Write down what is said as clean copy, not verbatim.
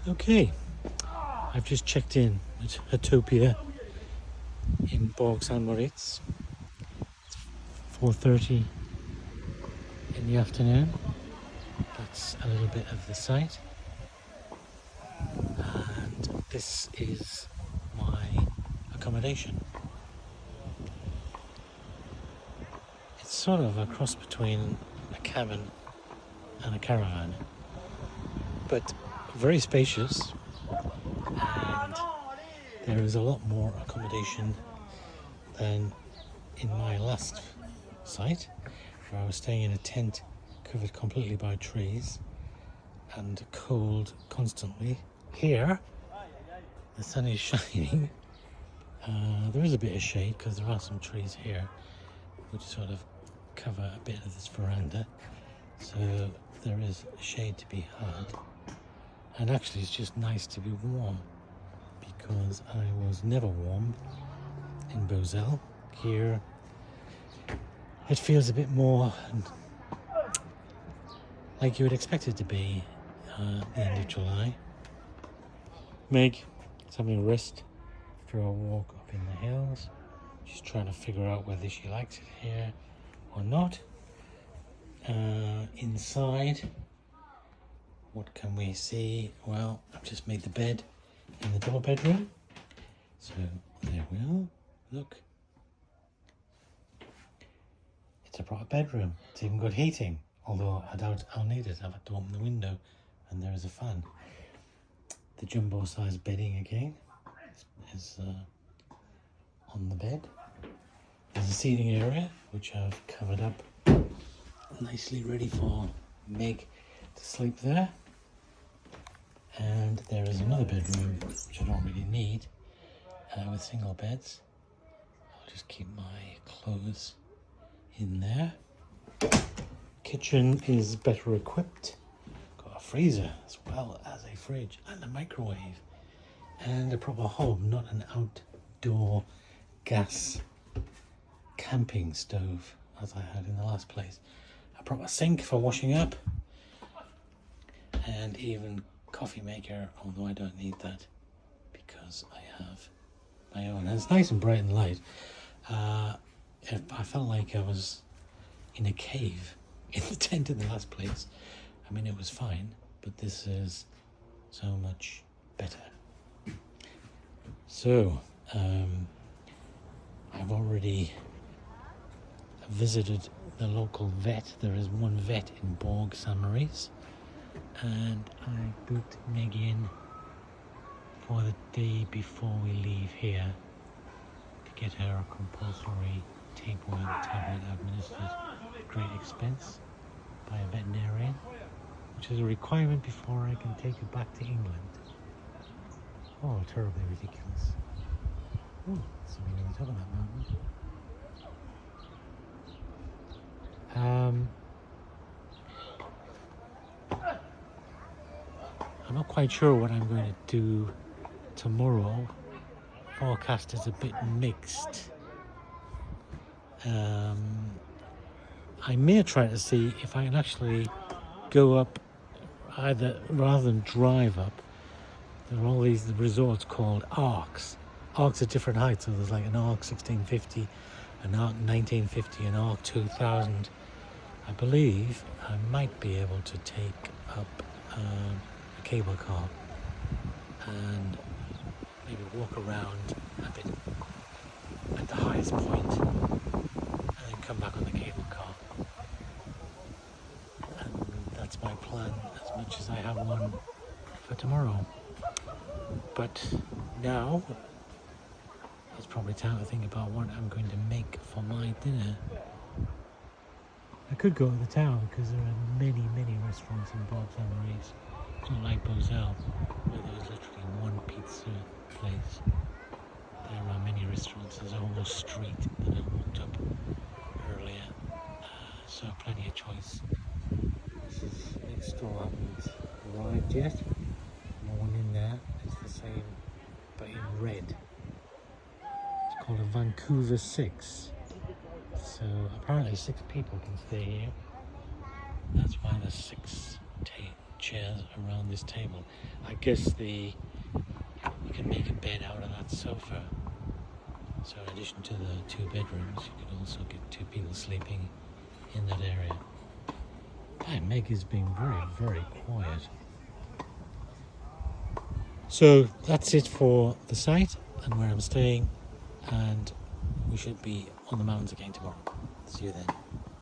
Okay, I've just checked in at Huttopia in Bourg St Maurice. It's 4:30 in the afternoon. That's a little bit of the site. And this is my accommodation. It's sort of a cross between a cabin and a caravan, but very spacious, and there is a lot more accommodation than in my last site, where I was staying in a tent covered completely by trees and cold constantly. Here the sun is shining. There is a bit of shade because there are some trees here which sort of cover a bit of this veranda, so there is shade to be had. And actually it's just nice to be warm, because I was never warm in Bourg. Here it feels a bit more like you would expect it to be at the end of July. Meg is having a rest after a walk up in the hills. She's trying to figure out whether she likes it here or not. Inside, what can we see? Well, I've just made the bed in the double bedroom. So there we are. Look. It's a proper bedroom. It's even got heating, although I doubt I'll need it. I've had to open the window and there is a fan. The jumbo size bedding again is on the bed. There's a seating area which I've covered up nicely, ready for Meg to sleep there. And there is another bedroom which I don't really need, with single beds. I'll just keep my clothes in there. Kitchen is better equipped. Got a freezer as well as a fridge and a microwave and a proper hob, not an outdoor gas camping stove as I had in the last place. A proper sink for washing up, and even coffee maker, although I don't need that because I have my own. And it's nice and bright and light. I felt like I was in a cave in the tent in the last place. I mean, it was fine, but this is so much better. So, I've already visited the local vet. There is one vet in Bourg St Maurice, and I booked Meg in for the day before we leave here to get her a compulsory tapeworm tablet administered at great expense by a veterinarian, which is a requirement before I can take her back to England. Oh, terribly ridiculous. Oh, something on the top of that mountain. I'm not quite sure what I'm going to do tomorrow. Forecast is a bit mixed. I may try to see if I can actually go up, either rather than drive up. There are all these resorts called arcs. Arcs at different heights. So there's like an arc 1650, an arc 1950, an arc 2000. I believe I might be able to take up a cable car and maybe walk around a bit at the highest point and then come back on the cable car. And that's my plan, as much as I have one for tomorrow. But now it's probably time to think about what I'm going to make for my dinner. I could go to the town because there are many restaurants in Bourg St Maurice. It's not like Bourg, where there's literally one pizza place. There are many restaurants. There's a whole street that I walked up earlier, so plenty of choice. This is next door, haven't arrived yet. No one in there. It's the same, but in red. It's called a Vancouver 6. So apparently 6 people can stay here. That's why there's 6 chairs around this table. I guess you can make a bed out of that sofa. So in addition to the 2 bedrooms, you could also get 2 people sleeping in that area. Man, Meg is being very, very quiet. So that's it for the site and where I'm staying, and we should be on the mountains again tomorrow. See you then.